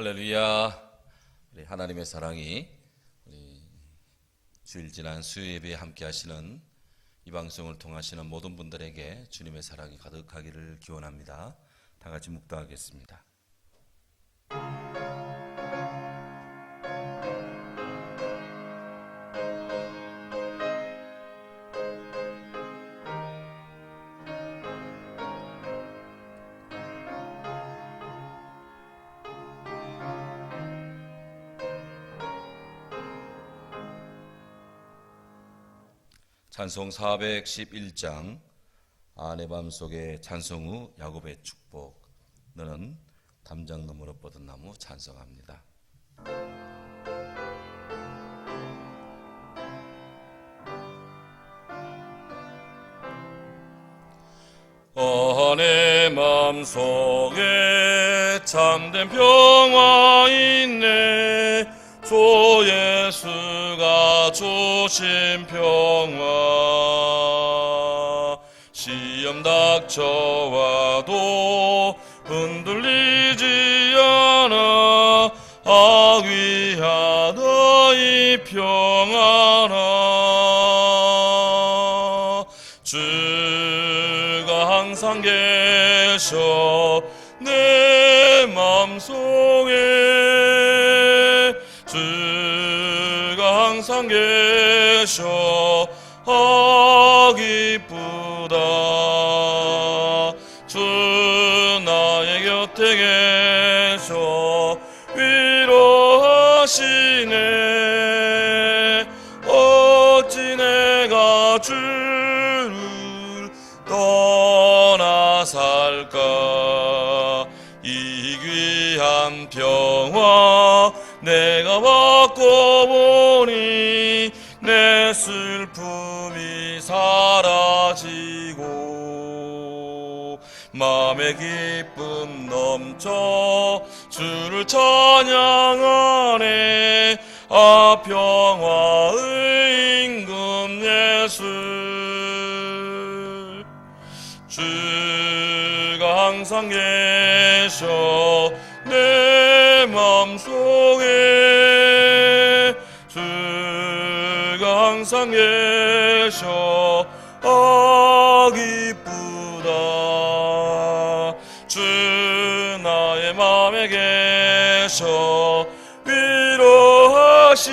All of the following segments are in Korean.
할렐루야. 우리 하나님의 사랑이 우리 주일 지난 수요 예배에 함께 하시는 이 방송을 통하시는 모든 분들에게 주님의 사랑이 가득하기를 기원합니다. 다 같이 묵도하겠습니다. 찬송 411장 아내 맘속에 찬송 후 야곱의 축복. 너는 담장 너머로 뻗은 나무 찬송합니다. 아내 맘속에 참된 평화 있네. 주 예수가 주신 평화. 시험 닥쳐와도 흔들리지 않아. 악위하다 이 평안아. 주가 항상 계셔 내 맘속에. 주가 항상 계셔 기쁘다. 주 나의 곁에 계셔 위로하시네. 어찌 내가 주를 떠나 살까. 이 귀한 평화 내가 받고 보니 내 슬픔이 사라지고 마음의 기쁨 넘쳐 주를 찬양하네. 아 평화의 임금 예수. 주가 항상 계셔 내 맘속에. 주가 항상 계셔 기쁘다. 주 나의 맘에 계셔 위로하시네.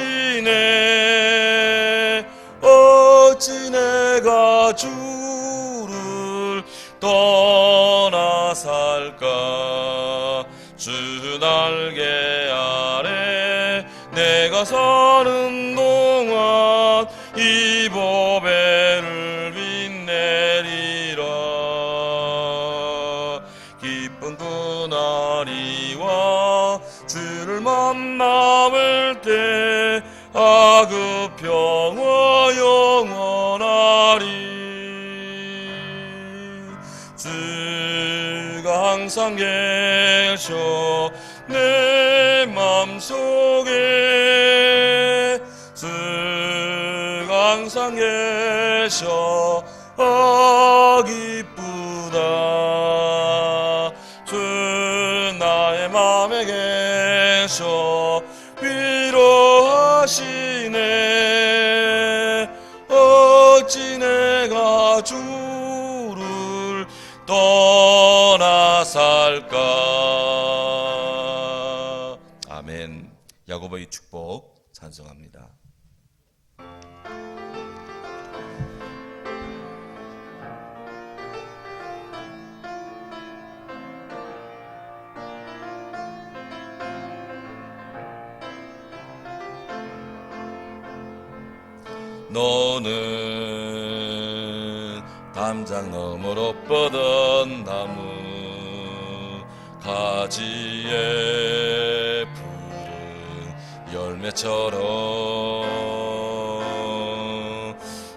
어찌 내가 주를 떠나 살까. 주 날개 아래 내가 사는 동안 이 보배를 빛내리라. 기쁜 그날이와 주를 만남을 때 그 평화 영원하리. 주가 항상 계셔 내 맘속에. 주가 항상 계셔 기쁘다. 주 나의 맘에 계셔 위로하시네. 어찌 내가 주를 떠나 살까. 아멘. 야곱의 축복 찬송합니다. 너는 담장 너머로 뻗은 나무. 가지에 푸른 열매처럼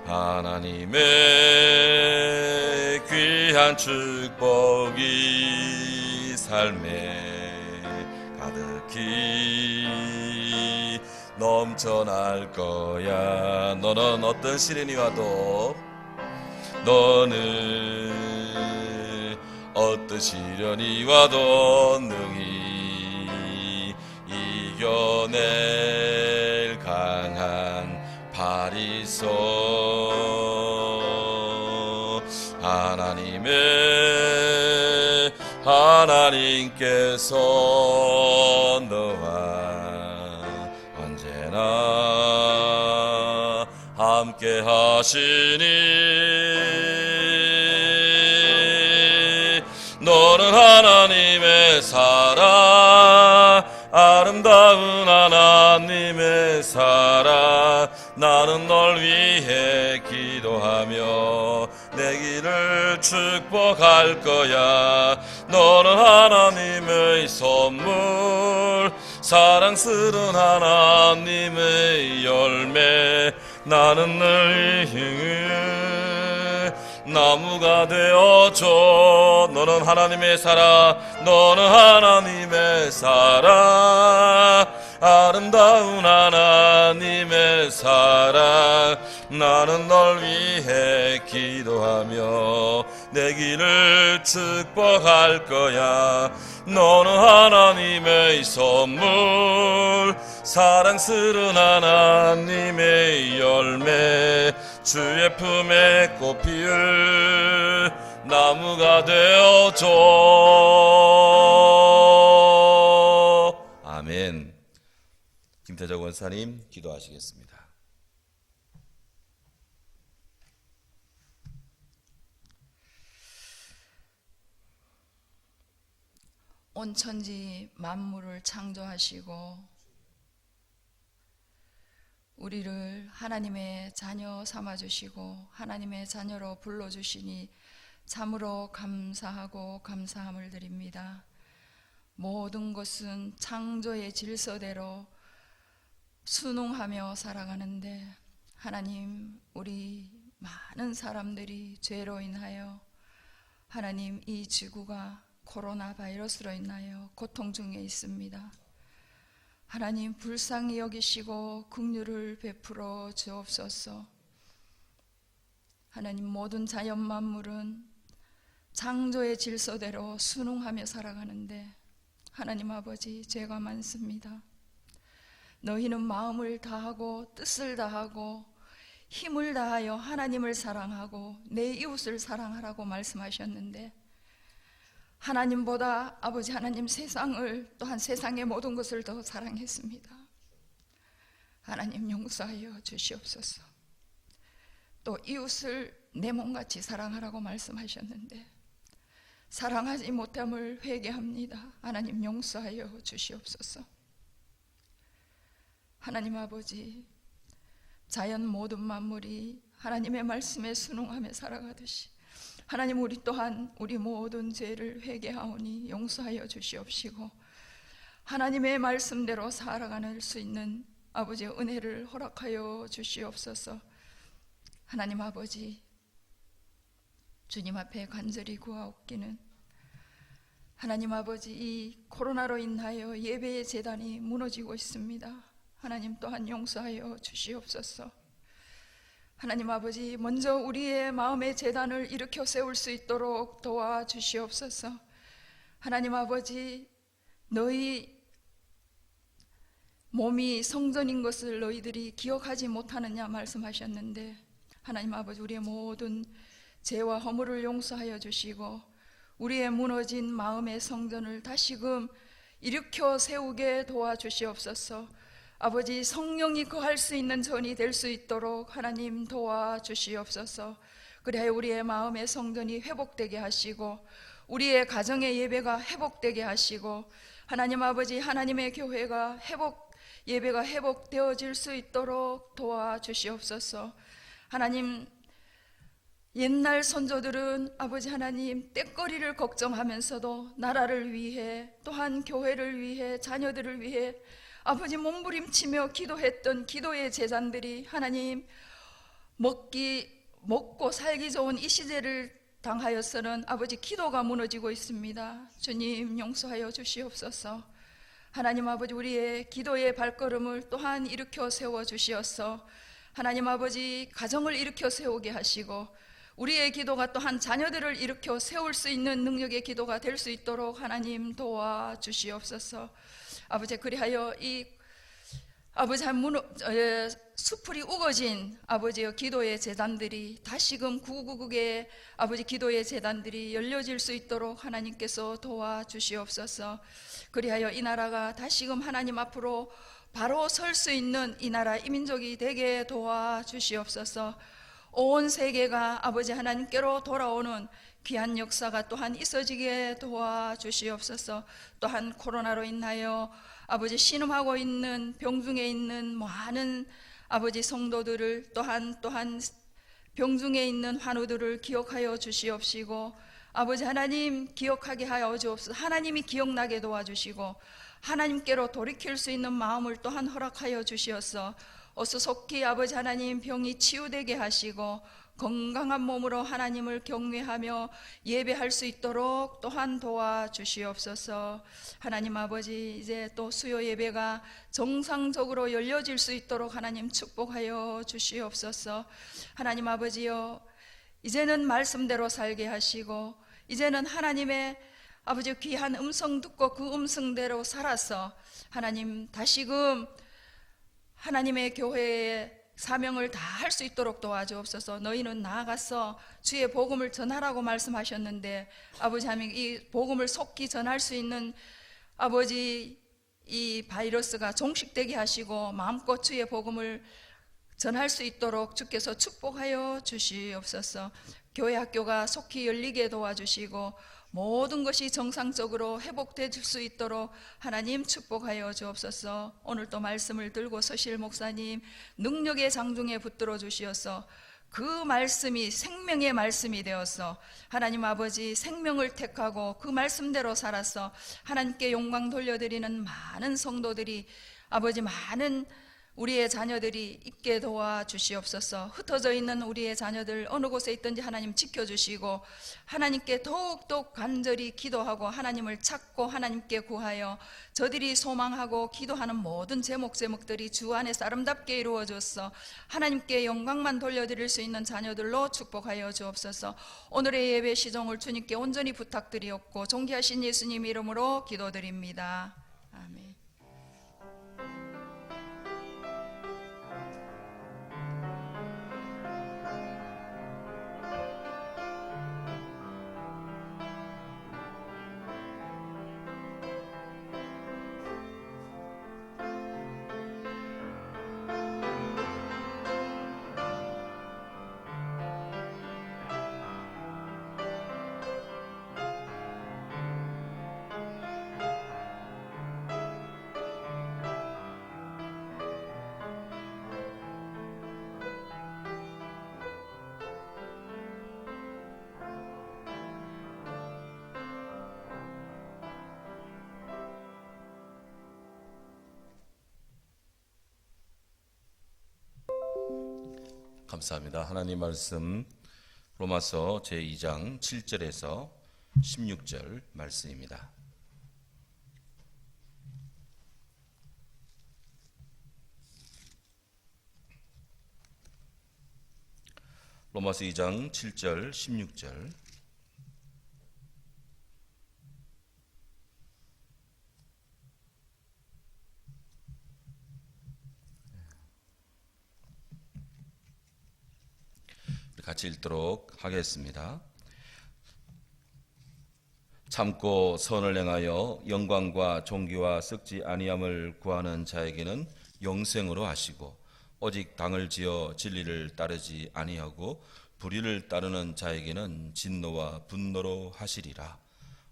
하나님의 귀한 축복이 삶에 가득히 넘쳐날 거야. 너는 어떤 시련이 와도, 너는 어떤 시련이 와도 능히 이겨낼 강한 발이 있어 하나님께서 너와 언제나 함께 하시니 너는 하나님의 사랑 아름다운 하나님의 사랑 나는 널 위해 기도하며 내 길을 축복할 거야 너는 하나님의 선물 사랑스러운 하나님의 열매 나는 늘 나무가 되어줘 너는 하나님의 사랑 너는 하나님의 사랑 아름다운 하나님의 사랑 나는 널 위해 기도하며 내 길을 축복할 거야 너는 하나님의 선물 사랑스러운 하나님의 열매 주의 품에 꽃 피울 나무가 되어줘 아멘. 김태적 원사님 기도하시겠습니다. 온 천지 만물을 창조하시고 우리를 하나님의 자녀 삼아주시고 하나님의 자녀로 불러주시니 참으로 감사하고 감사함을 드립니다. 모든 것은 창조의 질서대로 순응하며 살아가는데 하나님 우리 많은 사람들이 죄로 인하여 하나님 이 지구가 코로나 바이러스로 인하여 고통 중에 있습니다. 하나님 불쌍히 여기시고 긍휼을 베풀어 주옵소서. 하나님 모든 자연 만물은 창조의 질서대로 순응하며 살아가는데 하나님 아버지 죄가 많습니다. 너희는 마음을 다하고 뜻을 다하고 힘을 다하여 하나님을 사랑하고 내 이웃을 사랑하라고 말씀하셨는데 하나님보다 아버지 하나님 세상을 또한 세상의 모든 것을 더 사랑했습니다. 하나님 용서하여 주시옵소서. 또 이웃을 내 몸같이 사랑하라고 말씀하셨는데 사랑하지 못함을 회개합니다. 하나님 용서하여 주시옵소서. 하나님 아버지 자연 모든 만물이 하나님의 말씀에 순응하며 살아가듯이 하나님 우리 또한 우리 모든 죄를 회개하오니 용서하여 주시옵시고 하나님의 말씀대로 살아갈 수 있는 아버지의 은혜를 허락하여 주시옵소서. 하나님 아버지 주님 앞에 간절히 구하옵기는 하나님 아버지 이 코로나로 인하여 예배의 제단이 무너지고 있습니다. 하나님 또한 용서하여 주시옵소서. 하나님 아버지 먼저 우리의 마음의 제단을 일으켜 세울 수 있도록 도와주시옵소서. 하나님 아버지 너희 몸이 성전인 것을 너희들이 기억하지 못하느냐 말씀하셨는데 하나님 아버지 우리의 모든 죄와 허물을 용서하여 주시고 우리의 무너진 마음의 성전을 다시금 일으켜 세우게 도와주시옵소서. 아버지 성령이 거할 수 있는 전이 될 수 있도록 하나님 도와주시옵소서. 그래야 우리의 마음의 성전이 회복되게 하시고 우리의 가정의 예배가 회복되게 하시고 하나님 아버지 하나님의 교회가 예배가 회복되어질 수 있도록 도와주시옵소서. 하나님 옛날 선조들은 아버지 하나님 때거리를 걱정하면서도 나라를 위해 또한 교회를 위해 자녀들을 위해 아버지 몸부림치며 기도했던 기도의 제자들이 하나님 먹고 살기 좋은 이 시대를 당하여서는 아버지 기도가 무너지고 있습니다. 주님 용서하여 주시옵소서. 하나님 아버지 우리의 기도의 발걸음을 또한 일으켜 세워 주시옵소서. 하나님 아버지 가정을 일으켜 세우게 하시고 우리의 기도가 또한 자녀들을 일으켜 세울 수 있는 능력의 기도가 될 수 있도록 하나님 도와주시옵소서. 아버지 그리하여 이 아버지 수풀이 우거진 아버지의 기도의 재단들이 다시금 구구국의 아버지 기도의 재단들이 열려질 수 있도록 하나님께서 도와주시옵소서. 그리하여 이 나라가 다시금 하나님 앞으로 바로 설 수 있는 이 나라 이민족이 되게 도와주시옵소서. 온 세계가 아버지 하나님께로 돌아오는 귀한 역사가 또한 있어지게 도와주시옵소서. 또한 코로나로 인하여 아버지 신음하고 있는 병중에 있는 많은 아버지 성도들을 또한 병중에 있는 환우들을 기억하여 주시옵시고 아버지 하나님 기억하게 하여 주옵소서. 하나님이 기억나게 도와주시고 하나님께로 돌이킬 수 있는 마음을 또한 허락하여 주시옵소서. 어서 속히 아버지 하나님 병이 치유되게 하시고 건강한 몸으로 하나님을 경외하며 예배할 수 있도록 또한 도와주시옵소서. 하나님 아버지 이제 또 수요 예배가 정상적으로 열려질 수 있도록 하나님 축복하여 주시옵소서. 하나님 아버지여 이제는 말씀대로 살게 하시고 이제는 하나님의 아버지 귀한 음성 듣고 그 음성대로 살아서 하나님 다시금 하나님의 교회의 사명을 다 할 수 있도록 도와주옵소서. 너희는 나아가서 주의 복음을 전하라고 말씀하셨는데 아버지 하나님 이 복음을 속히 전할 수 있는 아버지 이 바이러스가 종식되게 하시고 마음껏 주의 복음을 전할 수 있도록 주께서 축복하여 주시옵소서. 교회 학교가 속히 열리게 도와주시고 모든 것이 정상적으로 회복될 수 있도록 하나님 축복하여 주옵소서. 오늘 또 말씀을 들고 서실 목사님 능력의 장중에 붙들어 주시어서 그 말씀이 생명의 말씀이 되어서 하나님 아버지 생명을 택하고 그 말씀대로 살아서 하나님께 영광 돌려드리는 많은 성도들이 아버지 많은 우리의 자녀들이 있게 도와주시옵소서. 흩어져 있는 우리의 자녀들 어느 곳에 있든지 하나님 지켜주시고 하나님께 더욱더 간절히 기도하고 하나님을 찾고 하나님께 구하여 저들이 소망하고 기도하는 모든 제목들이 주 안에서 아름답게 이루어져서 하나님께 영광만 돌려드릴 수 있는 자녀들로 축복하여 주옵소서. 오늘의 예배 시종을 주님께 온전히 부탁드리옵고 존귀하신 예수님 이름으로 기도드립니다. 아멘. 감사합니다. 하나님 말씀 로마서 제2장 7절에서 16절 말씀입니다. 로마서 2장 7절 16절 같이 읽도록 하겠습니다. 참고 선을 행하여 영광과 존귀와 썩지 아니함을 구하는 자에게는 영생으로 하시고 오직 당을 지어 진리를 따르지 아니하고 불의를 따르는 자에게는 진노와 분노로 하시리라.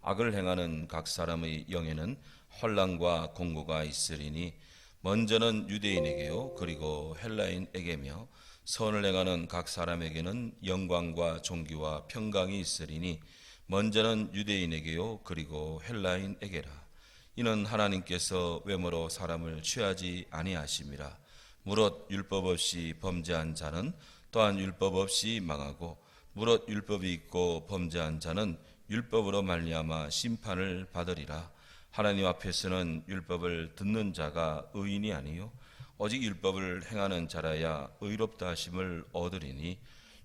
악을 행하는 각 사람의 영에는 혼란과 공고가 있으리니 먼저는 유대인에게요 그리고 헬라인에게며 선을 행하는 각 사람에게는 영광과 존귀와 평강이 있으리니 먼저는 유대인에게요 그리고 헬라인에게라. 이는 하나님께서 외모로 사람을 취하지 아니하심이라. 무릇 율법 없이 범죄한 자는 또한 율법 없이 망하고 무릇 율법이 있고 범죄한 자는 율법으로 말미암아 심판을 받으리라. 하나님 앞에서는 율법을 듣는 자가 의인이 아니요 오직 율법을 행하는 자라야 의롭다 하심을 얻으리니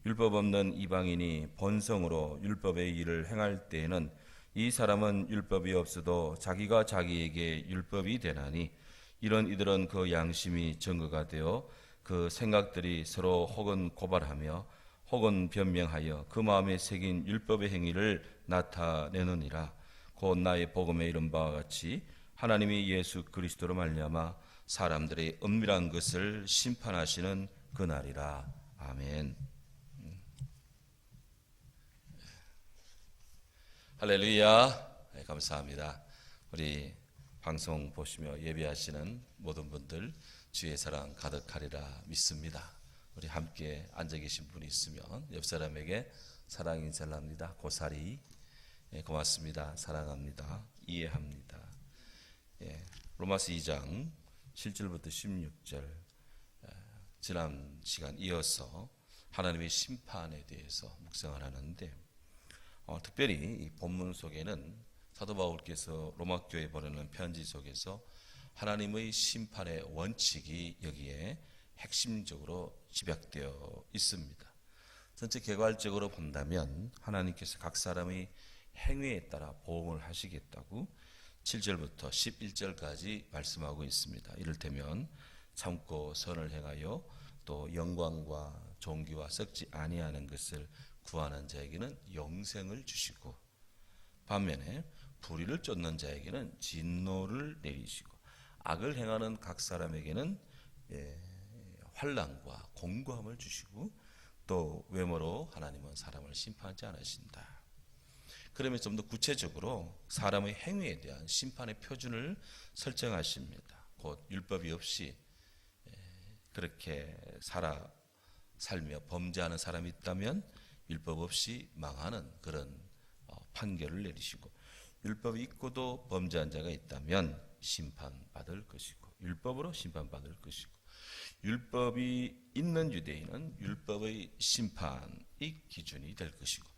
율법 없는 이방인이 본성으로 율법의 일을 행할 때에는 이 사람은 율법이 없어도 자기가 자기에게 율법이 되나니 이런 이들은 그 양심이 증거가 되어 그 생각들이 서로 혹은 고발하며 혹은 변명하여 그 마음에 새긴 율법의 행위를 나타내느니라. 곧 나의 복음에 이른 바와 같이 하나님이 예수 그리스도로 말미암아 사람들의 은밀한 것을 심판하시는 그날이라. 아멘. 할렐루야. 네, 감사합니다. 우리 방송 보시며 예배하시는 모든 분들 주의 사랑 가득하리라 믿습니다. 우리 함께 앉아 계신 분이 있으면 옆 사람에게 사랑 인사를 합니다. 고사리. 예, 고맙습니다. 사랑합니다. 이해합니다. 예, 로마서 2장 7절부터 16절 지난 시간 이어서 하나님의 심판에 대해서 묵상을 하는데 특별히 이 본문 속에는 사도 바울께서 로마 교회에 보내는 편지 속에서 하나님의 심판의 원칙이 여기에 핵심적으로 집약되어 있습니다. 전체 개괄적으로 본다면 하나님께서 각 사람의 행위에 따라 보응을 하시겠다고 7절부터 11절까지 말씀하고 있습니다. 이를테면 참고 선을 행하여 또 영광과 존귀와 썩지 아니하는 것을 구하는 자에게는 영생을 주시고 반면에 불의를 쫓는 자에게는 진노를 내리시고 악을 행하는 각 사람에게는 환난과 공고함을 주시고 또 외모로 하나님은 사람을 심판하지 않으신다. 그러면 좀 더 구체적으로 사람의 행위에 대한 심판의 표준을 설정하십니다. 곧 율법이 없이 그렇게 살며 범죄하는 사람이 있다면 율법 없이 망하는 그런 판결을 내리시고 율법이 있고도 범죄한 자가 있다면 심판받을 것이고 율법으로 심판받을 것이고 율법이 있는 유대인은 율법의 심판이 기준이 될 것이고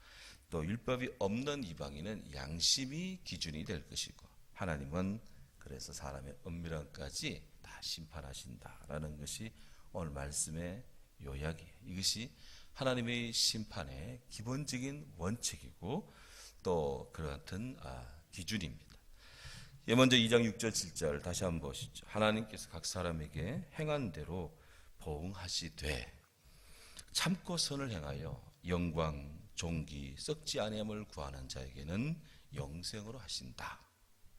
또 율법이 없는 이방인은 양심이 기준이 될 것이고 하나님은 그래서 사람의 은밀함까지 다 심판하신다라는 것이 오늘 말씀의 요약이에요. 이것이 하나님의 심판의 기본적인 원칙이고 또 그런 같은 기준입니다. 먼저 2장 6절 7절 다시 한번 보시죠. 하나님께서 각 사람에게 행한 대로 보응하시되 참고 선을 행하여 영광 존귀 썩지 아니함을 구하는 자에게는 영생으로 하신다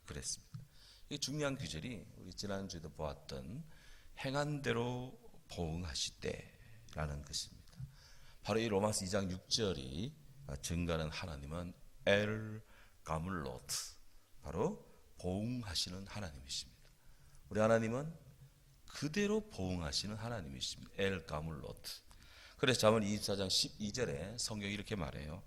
그랬습니다. 이 중요한 구절이 우리 지난주에도 보았던 행한 대로 보응하시되 라는 것입니다. 바로 이 로마서 2장 6절이 증가하는 하나님은 엘 가물로트 바로 보응하시는 하나님이십니다. 우리 하나님은 그대로 보응하시는 하나님이십니다. 엘 가물로트. 그래서 잠언 24장 12절에 성경이 이렇게 말해요.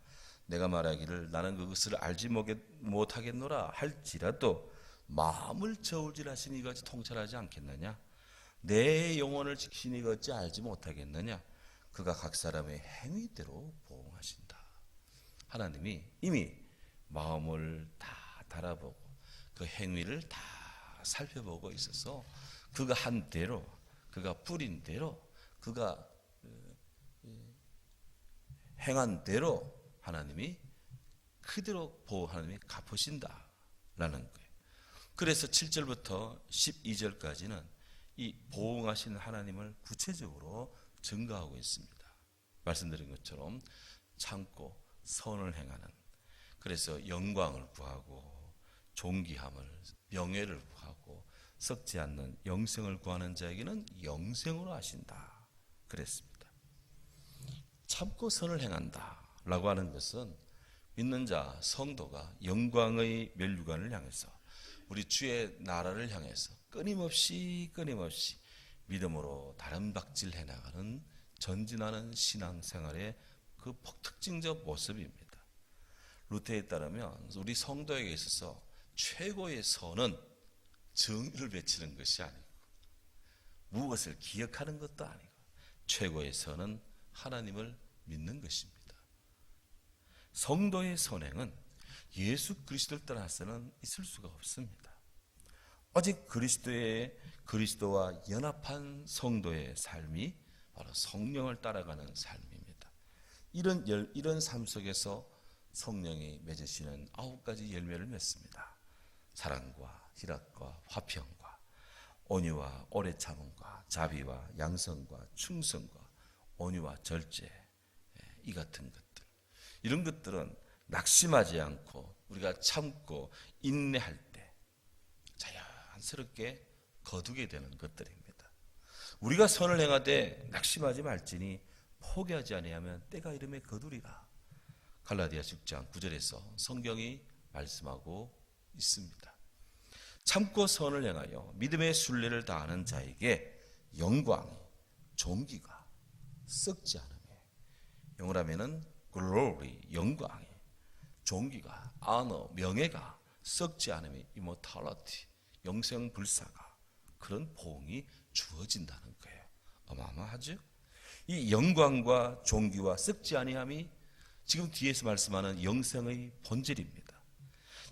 내가 말하기를 나는 그것을 알지 못하겠노라 할지라도 마음을 저울질하시니 이것이 통찰하지 않겠느냐. 내 영혼을 지키니 어찌 알지 못하겠느냐. 그가 각 사람의 행위대로 보응하신다. 하나님이 이미 마음을 다 달아보고 그 행위를 다 살펴보고 있어서 그가 한 대로 그가 뿌린 대로 그가 행한 대로 하나님이 그대로 하나님이 갚으신다라는 거예요. 그래서 7절부터 12절까지는 이 보응하신 하나님을 구체적으로 증거하고 있습니다. 말씀드린 것처럼 참고 선을 행하는 그래서 영광을 구하고 존귀함을 명예를 구하고 썩지 않는 영생을 구하는 자에게는 영생으로 하신다 그랬습니다. 참고 선을 행한다 라고 하는 것은 믿는 자 성도가 영광의 면류관을 향해서 우리 주의 나라를 향해서 끊임없이 믿음으로 다름박질 해나가는 전진하는 신앙생활의 그 특징적 모습입니다. 루테에 따르면 우리 성도에게 있어서 최고의 선은 정의를 외치는 것이 아니고 무엇을 기억하는 것도 아니고 최고의 선은 하나님을 믿는 것입니다. 성도의 선행은 예수 그리스도를 떠나서는 있을 수가 없습니다. 오직 그리스도와 연합한 성도의 삶이 바로 성령을 따라가는 삶입니다. 이런 삶 속에서 성령이 맺으시는 9가지 열매를 맺습니다. 사랑과 희락과 화평과 온유와 오래 참음과 자비와 양성과 충성과 온유와 절제, 이 같은 것들, 이런 것들은 낙심하지 않고 우리가 참고 인내할 때 자연스럽게 거두게 되는 것들입니다. 우리가 선을 행하되 낙심하지 말지니 포기하지 아니하면 때가 이름에 거두리라. 갈라디아서 6장 9절에서 성경이 말씀하고 있습니다. 참고 선을 행하여 믿음의 순례를 다하는 자에게 영광이, 존귀가 썩지 않으며, 영어로 하면은 glory, 영광이, 존귀가, honor, 명예가 썩지 않으며 immortality, 영생불사가, 그런 보응이 주어진다는 거예요. 어마어마하죠? 이 영광과 존귀와 썩지 아니함이 지금 뒤에서 말씀하는 영생의 본질입니다.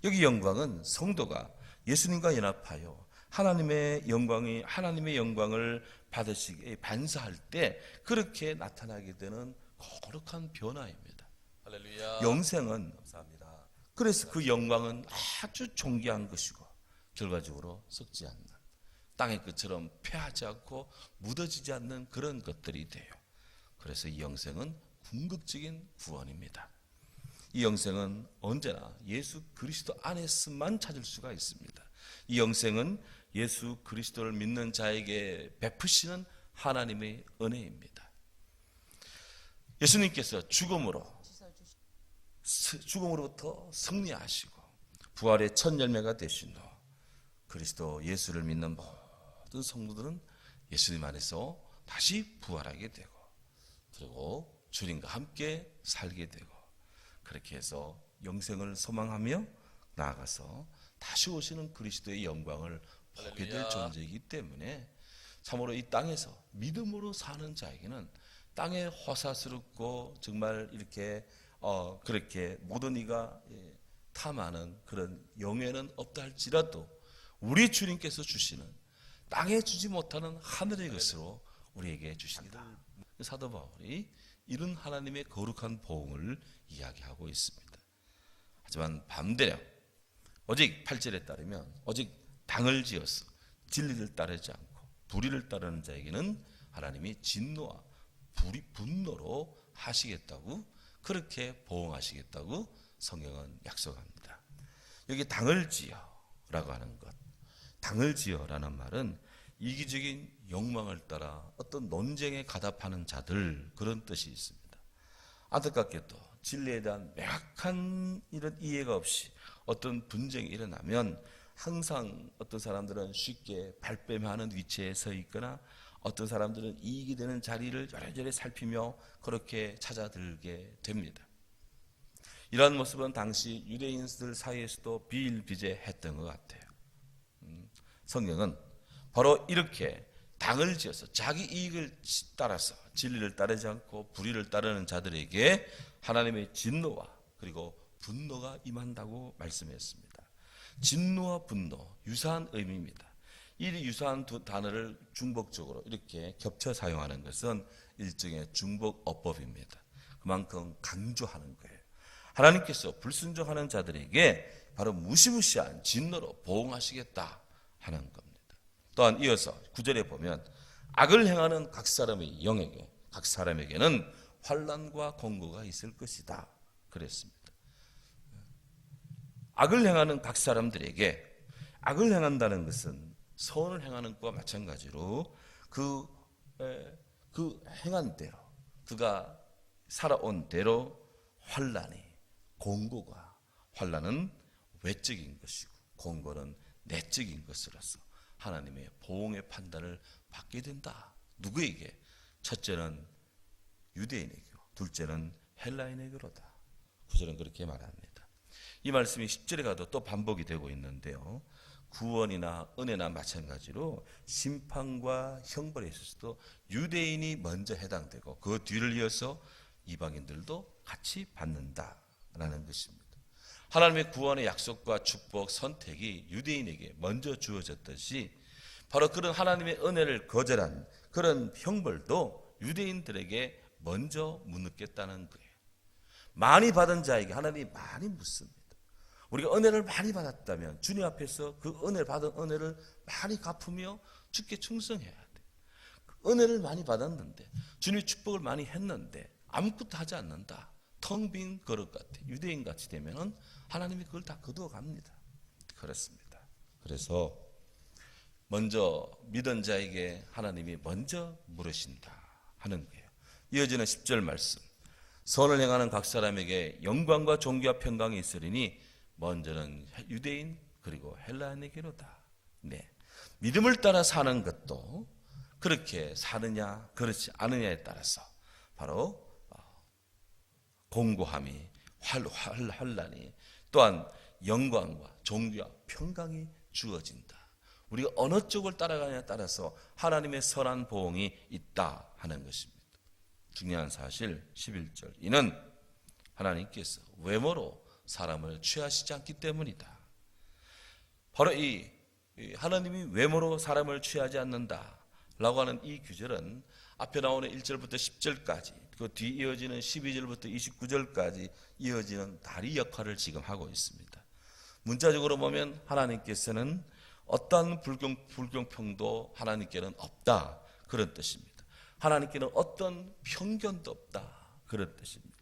여기 영광은 성도가 예수님과 연합하여 하나님의 영광을 받으시게 반사할 때 그렇게 나타나게 되는 거룩한 변화입니다. 할렐루야. 영생은 감사합니다. 그래서 그 영광은 아주 존귀한 것이고 결과적으로 썩지 않는, 땅의 것처럼 폐하지 않고 묻어지지 않는 그런 것들이 돼요. 그래서 이 영생은 궁극적인 구원입니다. 이 영생은 언제나 예수 그리스도 안에서만 찾을 수가 있습니다. 이 영생은 예수 그리스도를 믿는 자에게 베푸시는 하나님의 은혜입니다. 예수님께서 죽음으로부터 승리하시고 부활의 첫 열매가 되신 후 그리스도 예수를 믿는 모든 성도들은 예수님 안에서 다시 부활하게 되고, 그리고 주님과 함께 살게 되고, 그렇게 해서 영생을 소망하며 나아가서 다시 오시는 그리스도의 영광을 보게 될 존재이기 때문에 참으로 이 땅에서 믿음으로 사는 자에게는 땅에 허사스럽고 정말 이렇게 그렇게 모든 이가 탐하는 그런 영예는 없다 할지라도 우리 주님께서 주시는 땅에 주지 못하는 하늘의 것으로 우리에게 주신다. 사도 바울이 이런 하나님의 거룩한 보응을 이야기하고 있습니다. 하지만 반대로 오직 8절에 따르면 오직 당을 지어서 진리를 따르지 않고 불의를 따르는 자에게는 하나님이 진노와 분노로 하시겠다고, 그렇게 보응하시겠다고 성경은 약속합니다. 여기 당을 지어라고 하는 것, 당을 지어라는 말은 이기적인 욕망을 따라 어떤 논쟁에 가담하는 자들, 그런 뜻이 있습니다. 안타깝게도 진리에 대한 명확한 이런 이해가 없이 어떤 분쟁이 일어나면 항상 어떤 사람들은 쉽게 발뺌하는 위치에 서 있거나 어떤 사람들은 이익이 되는 자리를 여러저러 살피며 그렇게 찾아들게 됩니다. 이러한 모습은 당시 유대인들 사이에서도 비일비재했던 것 같아요. 성경은 바로 이렇게 당을 지어서 자기 이익을 따라서 진리를 따르지 않고 불의를 따르는 자들에게 하나님의 진노와 그리고 분노가 임한다고 말씀했습니다. 진노와 분노, 유사한 의미입니다. 이 유사한 두 단어를 중복적으로 이렇게 겹쳐 사용하는 것은 일종의 중복어법입니다. 그만큼 강조하는 거예요. 하나님께서 불순종하는 자들에게 바로 무시무시한 진노로 보응하시겠다 하는 겁니다. 또한 이어서 9절에 보면 악을 행하는 각 사람의 영에게, 각 사람에게는 환난과 공고가 있을 것이다 그랬습니다. 악을 행하는 각 사람들에게, 악을 행한다는 것은 선을 행하는 것과 마찬가지로 그 행한 대로, 그가 살아온 대로 환난이, 공고가, 환난은 외적인 것이고 공고는 내적인 것으로서 하나님의 보응의 판단을 받게 된다. 누구에게? 첫째는 유대인에게로, 둘째는 헬라인에게로다. 9절은 그렇게 말합니다. 이 말씀이 10절에 가도 또 반복이 되고 있는데요. 구원이나 은혜나 마찬가지로 심판과 형벌에 있어서도 유대인이 먼저 해당되고 그 뒤를 이어서 이방인들도 같이 받는다라는 것입니다. 하나님의 구원의 약속과 축복, 선택이 유대인에게 먼저 주어졌듯이 바로 그런 하나님의 은혜를 거절한 그런 형벌도 유대인들에게 먼저 묻겠다는 거예요. 많이 받은 자에게 하나님이 많이 묻습니다. 우리가 은혜를 많이 받았다면 주님 앞에서 그 은혜를 받은 은혜를 많이 갚으며 주께 충성해야 돼. 은혜를 많이 받았는데 주님의 축복을 많이 했는데 아무것도 하지 않는다. 텅 빈 그릇 같아. 유대인 같이 되면은 하나님이 그걸 다 거두어 갑니다. 그렇습니다. 그래서 먼저 믿은 자에게 하나님이 먼저 물으신다 하는 거예요. 이어지는 10절 말씀. 선을 행하는 각 사람에게 영광과 존귀와 평강이 있으리니 먼저는 유대인 그리고 헬라인에게로다. 네. 믿음을 따라 사는 것도 그렇게 사느냐 그렇지 않느냐에 따라서 바로 공고함이 환란이 또한 영광과 존귀와 평강이 주어진다. 우리가 어느 쪽을 따라가냐에 따라서 하나님의 선한 보응이 있다 하는 것입니다. 중요한 사실 11절. 이는 하나님께서 외모로 사람을 취하시지 않기 때문이다. 바로 이 하나님이 외모로 사람을 취하지 않는다라고 하는 이 규절은 앞에 나오는 1절부터 10절까지 그 뒤 이어지는 12절부터 29절까지 이어지는 다리 역할을 지금 하고 있습니다. 문자적으로 보면 하나님께서는 어떠한 불공평도 하나님께는 없다 그런 뜻입니다. 하나님께는 어떤 편견도 없다 그런 뜻입니다.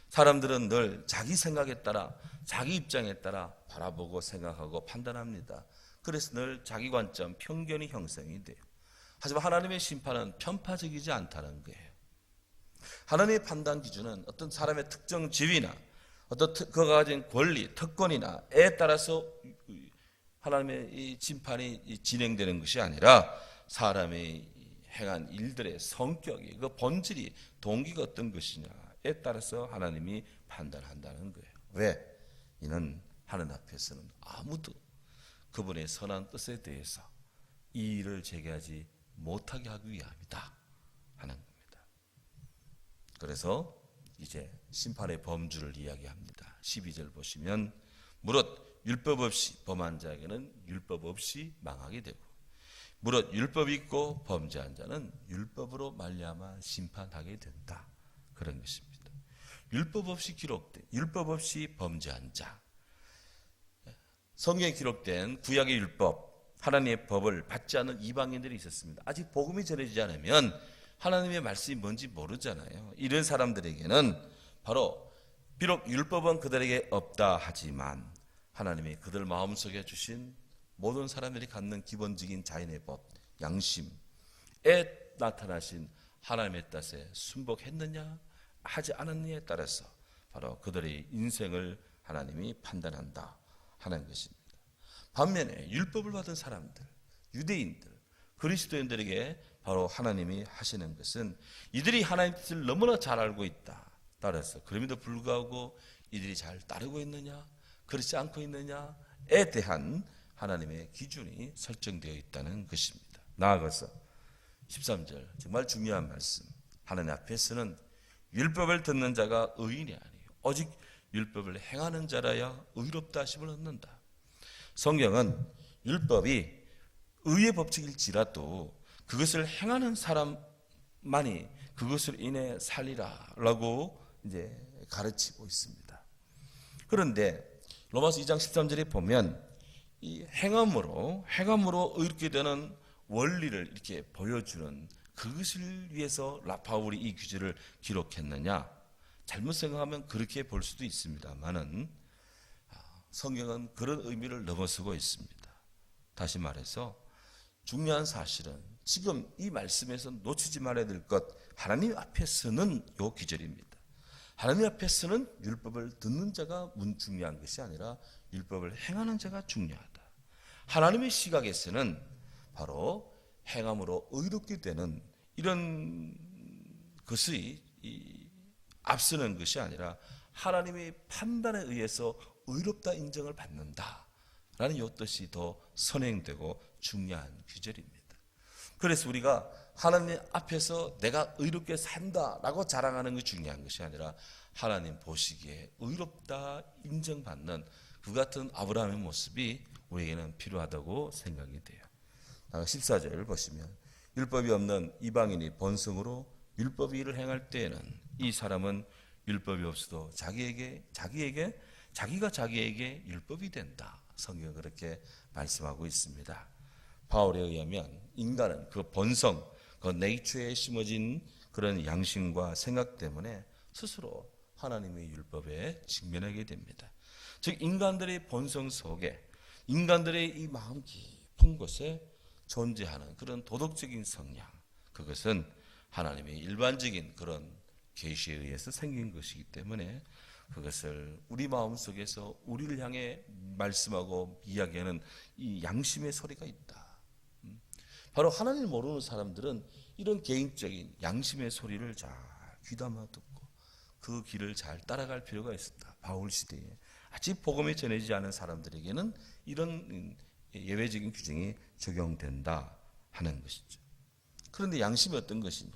사람들은 늘 자기 생각에 따라 자기 입장에 따라 바라보고 생각하고 판단합니다. 그래서 늘 자기 관점 편견이 형성이 돼요. 하지만 하나님의 심판은 편파적이지 않다는 거예요. 하나님의 판단 기준은 어떤 사람의 특정 지위나 어떤 그가 가진 권리, 특권이나에 따라서 하나님의 이 심판이 진행되는 것이 아니라 사람의 행한 일들의 성격이 그 본질이 동기가 어떤 것이냐에 따라서 하나님이 판단한다는 거예요. 왜? 이는 하나님 앞에서는 아무도 그분의 선한 뜻에 대해서 이의를 제기하지 못하게 하기 위함이다 하는 겁니다. 그래서 이제 심판의 범주를 이야기합니다. 12절 보시면 무릇 율법 없이 범한 자에게는 율법 없이 망하게 되고 무릇 율법이 있고 범죄한 자는 율법으로 말미암아 심판하게 된다. 그런 것입니다. 율법 없이 기록된 율법 없이 범죄한 자. 성경에 기록된 구약의 율법, 하나님의 법을 받지 않는 이방인들이 있었습니다. 아직 복음이 전해지지 않으면 하나님의 말씀이 뭔지 모르잖아요. 이런 사람들에게는 바로 비록 율법은 그들에게 없다 하지만 하나님이 그들 마음속에 주신 모든 사람들이 갖는 기본적인 자연의 법, 양심에 나타나신 하나님의 뜻에 순복했느냐 하지 않았느냐에 따라서 바로 그들의 인생을 하나님이 판단한다 하는 것입니다. 반면에 율법을 받은 사람들, 유대인들, 그리스도인들에게 바로 하나님이 하시는 것은 이들이 하나님의 뜻을 너무나 잘 알고 있다. 따라서 그럼에도 불구하고 이들이 잘 따르고 있느냐 그렇지 않고 있느냐에 대한 하나님의 기준이 설정되어 있다는 것입니다. 나아가서 13절 정말 중요한 말씀. 하나님 앞에서는 율법을 듣는 자가 의인이 아니에요. 오직 율법을 행하는 자라야 의롭다 하심을 얻는다. 성경은 율법이 의의 법칙일지라도 그것을 행하는 사람만이 그것을 인해 살리라라고 이제 가르치고 있습니다. 그런데 로마서 2장 13절에 보면 이 행함으로 의롭게 되는 원리를 이렇게 보여주는 그것을 위해서 바울이 이 규절을 기록했느냐? 잘못 생각하면 그렇게 볼 수도 있습니다만은 성경은 그런 의미를 넘어서고 있습니다. 다시 말해서 중요한 사실은 지금 이 말씀에서 놓치지 말아야 될 것, 하나님 앞에서는 요 기절입니다. 하나님 앞에서는 율법을 듣는 자가 중요한 것이 아니라 율법을 행하는 자가 중요하다. 하나님의 시각에서는 바로 행함으로 의롭게 되는 이런 것이 앞서는 것이 아니라 하나님의 판단에 의해서 의롭다 인정을 받는다라는 이 뜻이 더 선행되고 중요한 규절입니다. 그래서 우리가 하나님 앞에서 내가 의롭게 산다라고 자랑하는 것이 중요한 것이 아니라 하나님 보시기에 의롭다 인정받는 그 같은 아브라함의 모습이 우리에게는 필요하다고 생각이 돼요. 14절 보시면 율법이 없는 이방인이 본성으로 율법의 일을 행할 때에는 이 사람은 율법이 없어도 자기에게 자기가 자기에게 율법이 된다. 성경은 그렇게 말씀하고 있습니다. 바울에 의하면 인간은 그 본성, 그 네이처에 심어진 그런 양심과 생각 때문에 스스로 하나님의 율법에 직면하게 됩니다. 즉 인간들의 본성 속에, 인간들의 이 마음 깊은 곳에 존재하는 그런 도덕적인 성향, 그것은 하나님의 일반적인 그런 계시에 의해서 생긴 것이기 때문에 그것을 우리 마음속에서 우리를 향해 말씀하고 이야기하는 이 양심의 소리가 있다. 바로 하나님을 모르는 사람들은 이런 개인적인 양심의 소리를 잘 귀담아 듣고 그 길을 잘 따라갈 필요가 있었다. 바울 시대에 아직 복음이 전해지지 않은 사람들에게는 이런 예외적인 규정이 적용된다 하는 것이죠. 그런데 양심이 어떤 것이냐?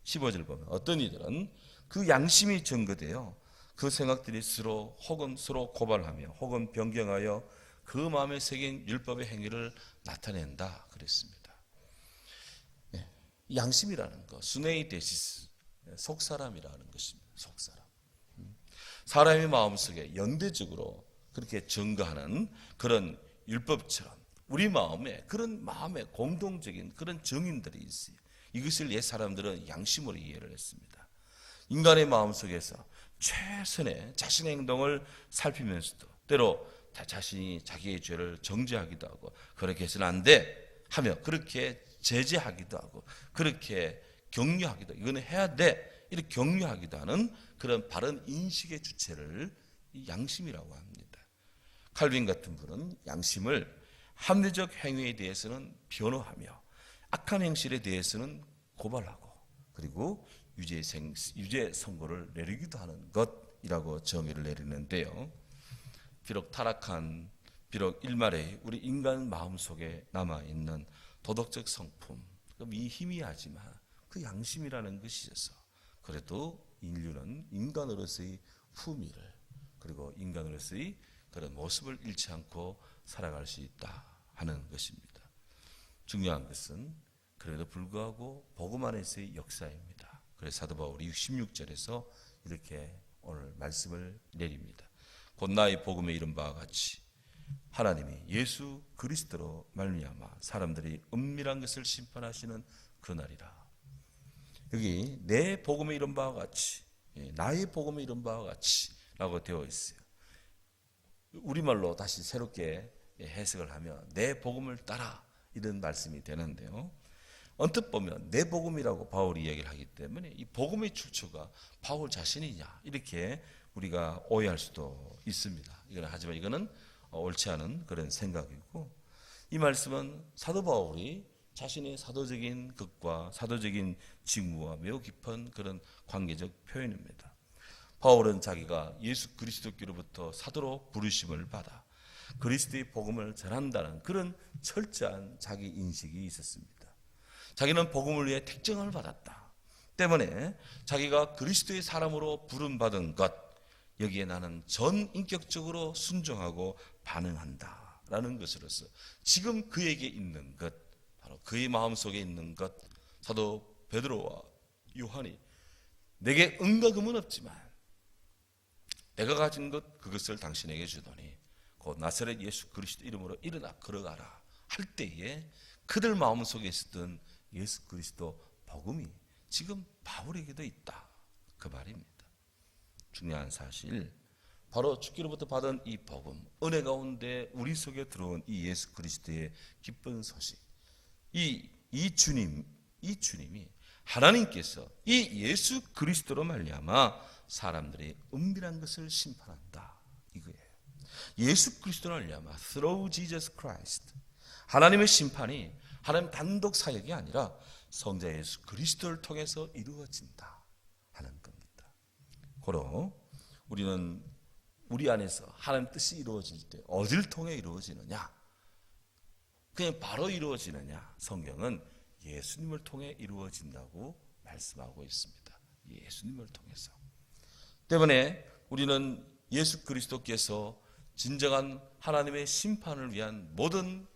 15절 보면 어떤 이들은 그 양심이 증거되어 그 생각들이 서로 혹은 서로 고발하며 혹은 변경하여 그 마음에 새긴 율법의 행위를 나타낸다 그랬습니다. 양심이라는 것, 수네이데시스, 속사람이라는 것입니다. 속사람. 사람의 마음속에 연대적으로 그렇게 증거하는 그런 율법처럼 우리 마음에 그런 마음의 공동적인 그런 정인들이 있어요. 이것을 옛 사람들은 양심으로 이해를 했습니다. 인간의 마음속에서 최선의 자신의 행동을 살피면서도 때로 자신이 자기의 죄를 정죄하기도 하고 그렇게 해서는 안 돼 하며 그렇게 제재하기도 하고 그렇게 격려하기도 하고 이거는 해야 돼 이렇게 격려하기도 하는 그런 바른 인식의 주체를 양심이라고 합니다. 칼빈 같은 분은 양심을 합리적 행위에 대해서는 변호하며 악한 행실에 대해서는 고발하고 그리고 유죄 선고를 내리기도 하는 것이라고 정의를 내리는데요. 비록 타락한 비록 일말에 우리 인간 마음속에 남아있는 도덕적 성품 이 희미하지만 그 양심이라는 것이 있어서 그래도 인류는 인간으로서의 품위를 그리고 인간으로서의 그런 모습을 잃지 않고 살아갈 수 있다 하는 것입니다. 중요한 것은 그래도 불구하고 복음 안에서의 역사입니다. 그래서 사도 바울이 16절에서 이렇게 오늘 말씀을 내립니다. 곧 나의 복음에 이른 바와 같이 하나님이 예수 그리스도로 말미암아 사람들이 은밀한 것을 심판하시는 그날이라. 여기 내 복음에 이른 바와 같이 나의 복음에 이른 바와 같이 라고 되어 있어요. 우리말로 다시 새롭게 해석을 하면 내 복음을 따라 이런 말씀이 되는데요. 언뜻 보면 내 복음이라고 바울이 얘기를 하기 때문에 이 복음의 출처가 바울 자신이냐 이렇게 우리가 오해할 수도 있습니다. 하지만 이거는 옳지 않은 그런 생각이고 이 말씀은 사도 바울이 자신의 사도적인 것과 사도적인 직무와 매우 깊은 그런 관계적 표현입니다. 바울은 자기가 예수 그리스도께로부터 사도로 부르심을 받아 그리스도의 복음을 전한다는 그런 철저한 자기 인식이 있었습니다. 자기는 복음을 위해 택정을 받았다 때문에 자기가 그리스도의 사람으로 부름받은 것 여기에 나는 전인격적으로 순종하고 반응한다라는 것으로서 지금 그에게 있는 것 바로 그의 마음속에 있는 것 사도 베드로와 요한이 내게 은과 금은 없지만 내가 가진 것 그것을 당신에게 주더니 곧 나사렛 예수 그리스도 이름으로 일어나 걸어가라 할 때에 그들 마음속에 있었던 예수 그리스도 복음이 지금 바울에게도 있다 그 말입니다. 중요한 사실 바로 주께로부터 받은 이 복음 은혜 가운데 우리 속에 들어온 이 예수 그리스도의 기쁜 소식 이 주님이 하나님께서 이 예수 그리스도로 말미암아 사람들이 은밀한 것을 심판한다 이거예요. 예수 그리스도로 말미암아 through Jesus Christ 하나님의 심판이 하나님 단독 사역이 아니라 성자 예수 그리스도를 통해서 이루어진다 하는 겁니다. 고로 우리는 우리 안에서 하나님 뜻이 이루어질 때 어디를 통해 이루어지느냐? 그냥 바로 이루어지느냐? 성경은 예수님을 통해 이루어진다고 말씀하고 있습니다. 예수님을 통해서. 때문에 우리는 예수 그리스도께서 진정한 하나님의 심판을 위한 모든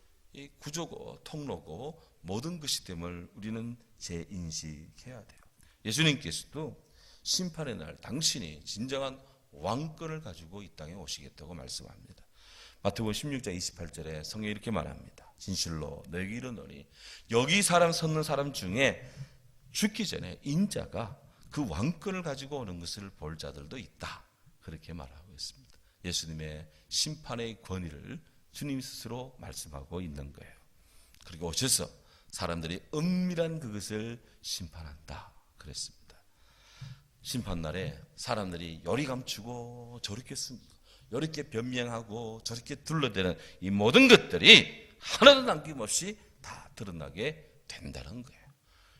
구조고 통로고 모든 것이 됨을 우리는 재인식해야 돼요. 예수님께서도 심판의 날 당신이 진정한 왕권을 가지고 이 땅에 오시겠다고 말씀합니다. 마태복음 16장 28절에 성경이 이렇게 말합니다. 진실로 너에게 이르노니 여기 섰는 사람 중에 죽기 전에 인자가 그 왕권을 가지고 오는 것을 볼 자들도 있다. 그렇게 말하고 있습니다. 예수님의 심판의 권위를 주님 스스로 말씀하고 있는 거예요. 그리고 오셔서 사람들이 은밀한 그것을 심판한다 그랬습니다. 심판날에 사람들이 요리 감추고 저렇게 숨기고 이렇게 변명하고 저렇게 둘러대는 이 모든 것들이 하나도 남김없이 다 드러나게 된다는 거예요.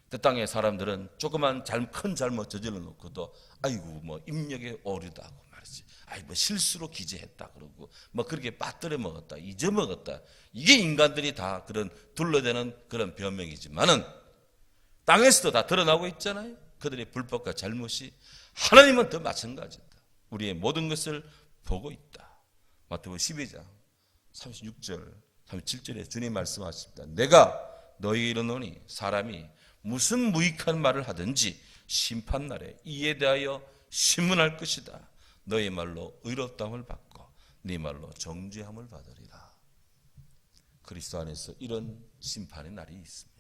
그 땅의 사람들은 조그만 큰 잘못 저질러 놓고도 아이고 뭐 입력에 오류다고 말이지. 아이고 뭐 실수로 기재했다 그러고 뭐 그렇게 빠뜨려 먹었다 잊어먹었다. 이게 인간들이 다 그런 둘러대는 그런 변명이지만은 땅에서도 다 드러나고 있잖아요. 그들의 불법과 잘못이. 하나님은 더 마찬가지다. 우리의 모든 것을 보고 있다. 마태복음 12장 36절 37절에 주님 말씀하십니다. 내가 너희에게 이르노니 사람이 무슨 무익한 말을 하든지 심판날에 이에 대하여 신문할 것이다. 너희 말로 의롭다함을 받고 네 말로 정죄함을 받으리라. 그리스도 안에서 이런 심판의 날이 있습니다.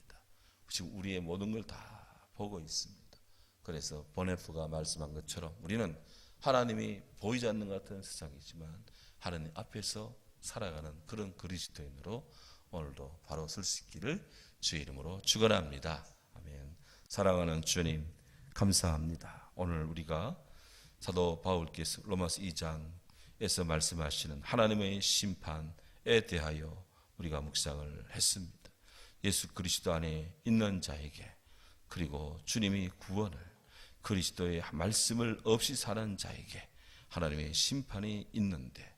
지금 우리의 모든 걸 다 보고 있습니다. 그래서 보네프가 말씀한 것처럼 우리는 하나님이 보이지 않는 것 같은 세상이지만 하나님 앞에서 살아가는 그런 그리스도인으로 오늘도 바로 설 수 있기를 주의 이름으로 축원합니다. 아멘. 사랑하는 주님 감사합니다. 오늘 우리가 사도 바울께서 로마서 2장에서 말씀하시는 하나님의 심판에 대하여 우리가 묵상을 했습니다. 예수 그리스도 안에 있는 자에게 그리고 주님이 구원을 그리스도의 말씀을 없이 사는 자에게 하나님의 심판이 있는데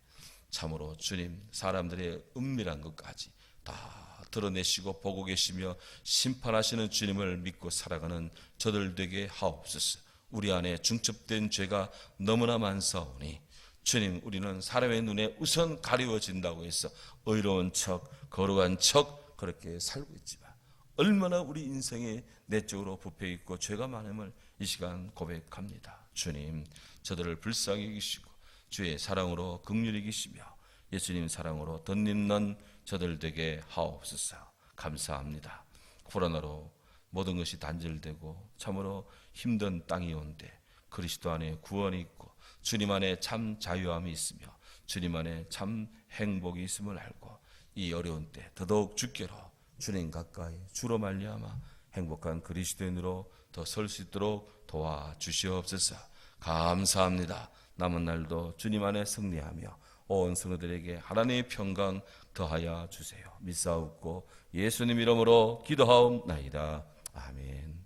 참으로 주님 사람들의 은밀한 것까지 다 드러내시고 보고 계시며 심판하시는 주님을 믿고 살아가는 저들 되게 하옵소서. 우리 안에 중첩된 죄가 너무나 많사오니 주님 우리는 사람의 눈에 우선 가리워진다고 해서 의로운 척 거룩한 척 그렇게 살고 있지만 얼마나 우리 인생에 내적으로 부패있고 죄가 많음을 이 시간 고백합니다. 주님 저들을 불쌍히 여기시고 주의 사랑으로 긍휼히 여기시며 예수님 사랑으로 덧입는 저들 되게 하옵소서. 감사합니다. 코로나로 모든 것이 단절되고 참으로 힘든 땅이 온데 그리스도 안에 구원이 있고 주님 안에 참 자유함이 있으며 주님 안에 참 행복이 있음을 알고 이 어려운 때 더더욱 주께로 주님 가까이 주로 말미암아 행복한 그리스도인으로 더 설 수 있도록 도와주시옵소서. 감사합니다. 남은 날도 주님 안에 승리하며 온 성도들에게 하나님의 평강 더하여 주세요. 믿사옵고 예수님 이름으로 기도하옵나이다. 아멘.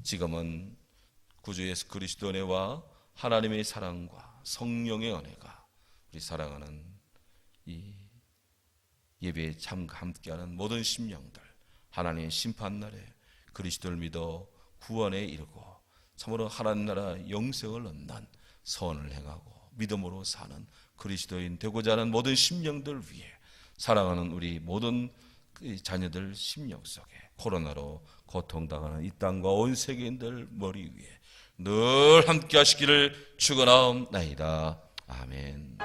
지금은 구주 예수 그리스도 은혜와 하나님의 사랑과 성령의 은혜가 우리 사랑하는 이 예배에 함께하는 모든 심령들 하나님의 심판날에 그리스도를 믿어 구원에 이르고 참으로 하나님 나라 영생을 얻는 선을 행하고 믿음으로 사는 그리스도인 되고자 하는 모든 심령들 위해 사랑하는 우리 모든 자녀들 심령 속에 코로나로 고통당하는 이 땅과 온 세계인들 머리 위에 늘 함께 하시기를 축원하옵나이다. 아멘.